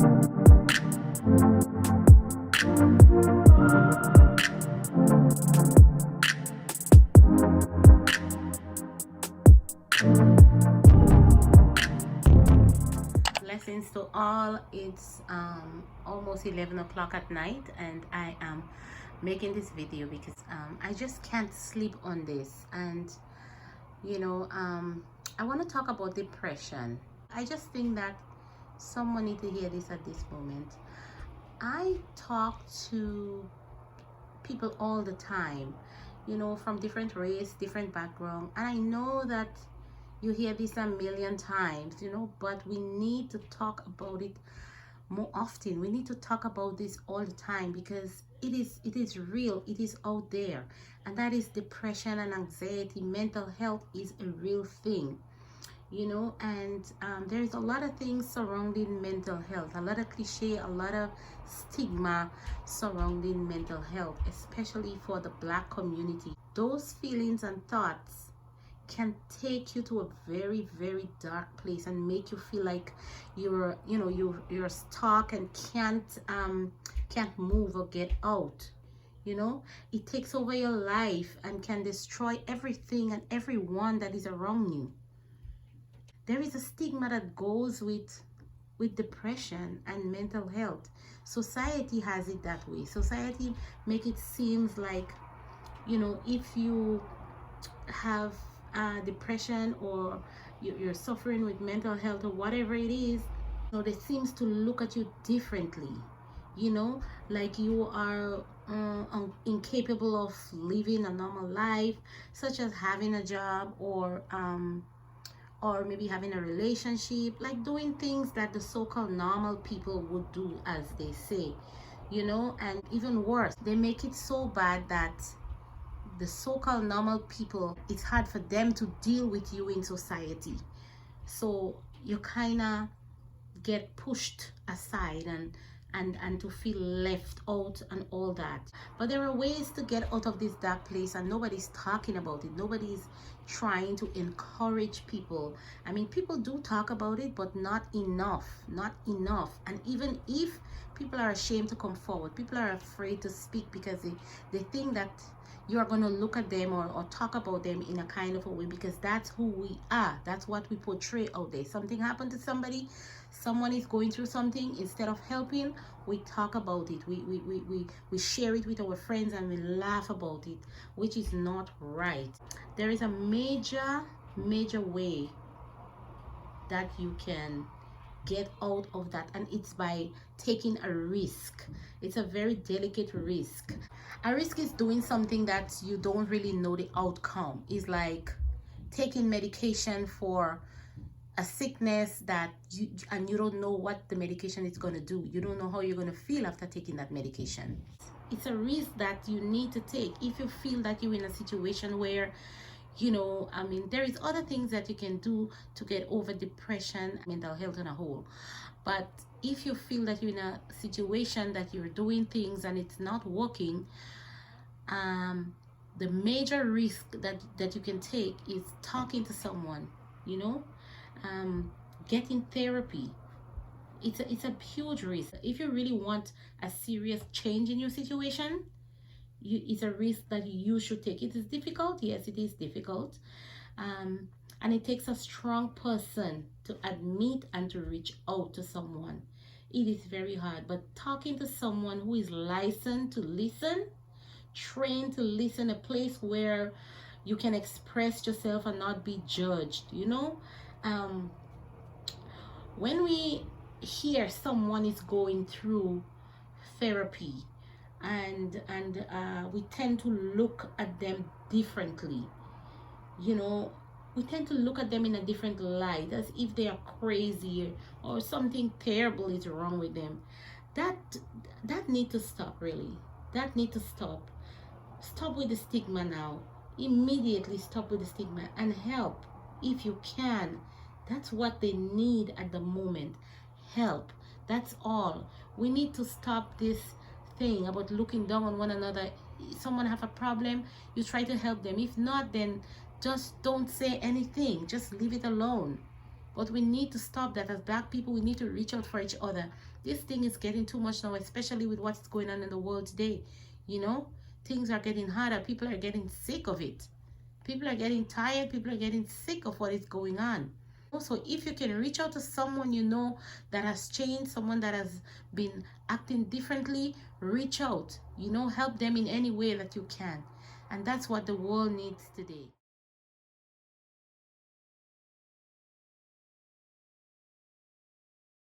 Blessings to all. It's almost 11 o'clock at night, and I am making this video because I just can't sleep on this. And I want to talk about depression. I just think that someone need to hear this at this moment. I talk to people all the time, from different race, different background, and I know that you hear this a million times, but we need to talk about it more often. We need to talk about this all the time because it is real. It is out there, and that is depression and anxiety. Mental health is a real thing, and there is a lot of things surrounding mental health, a lot of cliche, a lot of stigma surrounding mental health, especially for the Black community. Those feelings and thoughts can take you to a very, very dark place and make you feel like you're stuck and can't move or get out. It takes over your life and can destroy everything and everyone that is around you. There is a stigma that goes with depression and mental health. Society has it that way. Society make it seems like, if you have depression or you're suffering with mental health or whatever it is, they seems to look at you differently, like you are incapable of living a normal life, such as having a job or maybe having a relationship, like doing things that the so-called normal people would do, as they say, and even worse, they make it so bad that the so-called normal people, it's hard for them to deal with you in society. So you kind of get pushed aside and to feel left out and all that. But there are ways to get out of this dark place, and nobody's talking about it. Nobody's trying to encourage people. I mean, people do talk about it, but not enough. And even if people are ashamed to come forward, people are afraid to speak because they think that you are going to look at them or talk about them in a kind of a way, because that's who we are. That's what we portray out there. Something happened to somebody, someone is going through something, instead of helping, we talk about it. We share it with our friends and we laugh about it, which is not right. There is a major way that you can get out of that, and it's by taking a risk. It's a very delicate risk. A risk is doing something that you don't really know the outcome. It's like taking medication for a sickness that you don't know what the medication is going to do. You don't know how you're going to feel after taking that medication. It's a risk that you need to take if you feel that you're in a situation where there is other things that you can do to get over depression, mental health on a whole. But if you feel that you're in a situation that you're doing things and it's not working, the major risk that you can take is talking to someone, getting therapy. It's a huge risk. If you really want a serious change in your situation, it's a risk that you should take. It is difficult. Yes, it is difficult. And it takes a strong person to admit and to reach out to someone. It is very hard. But talking to someone who is licensed to listen, trained to listen, a place where you can express yourself and not be judged, when we hear someone is going through therapy, and we tend to look at them differently, we tend to look at them in a different light, as if they are crazy or something terrible is wrong with them. That need to stop, really. That need to stop. Stop with the stigma now. Immediately stop with the stigma and help if you can. That's what they need at the moment. Help. That's all. We need to stop this thing about looking down on one another. Someone have a problem, you try to help them. If not, then just don't say anything. Just leave it alone. But we need to stop that. As Black people, we need to reach out for each other. This thing is getting too much now, especially with what's going on in the world today. You know, things are getting harder. People are getting sick of it. People are getting tired. People are getting sick of what is going on. So if you can reach out to someone you know that has changed, someone that has been acting differently, reach out. You know, help them in any way that you can. And that's what the world needs today.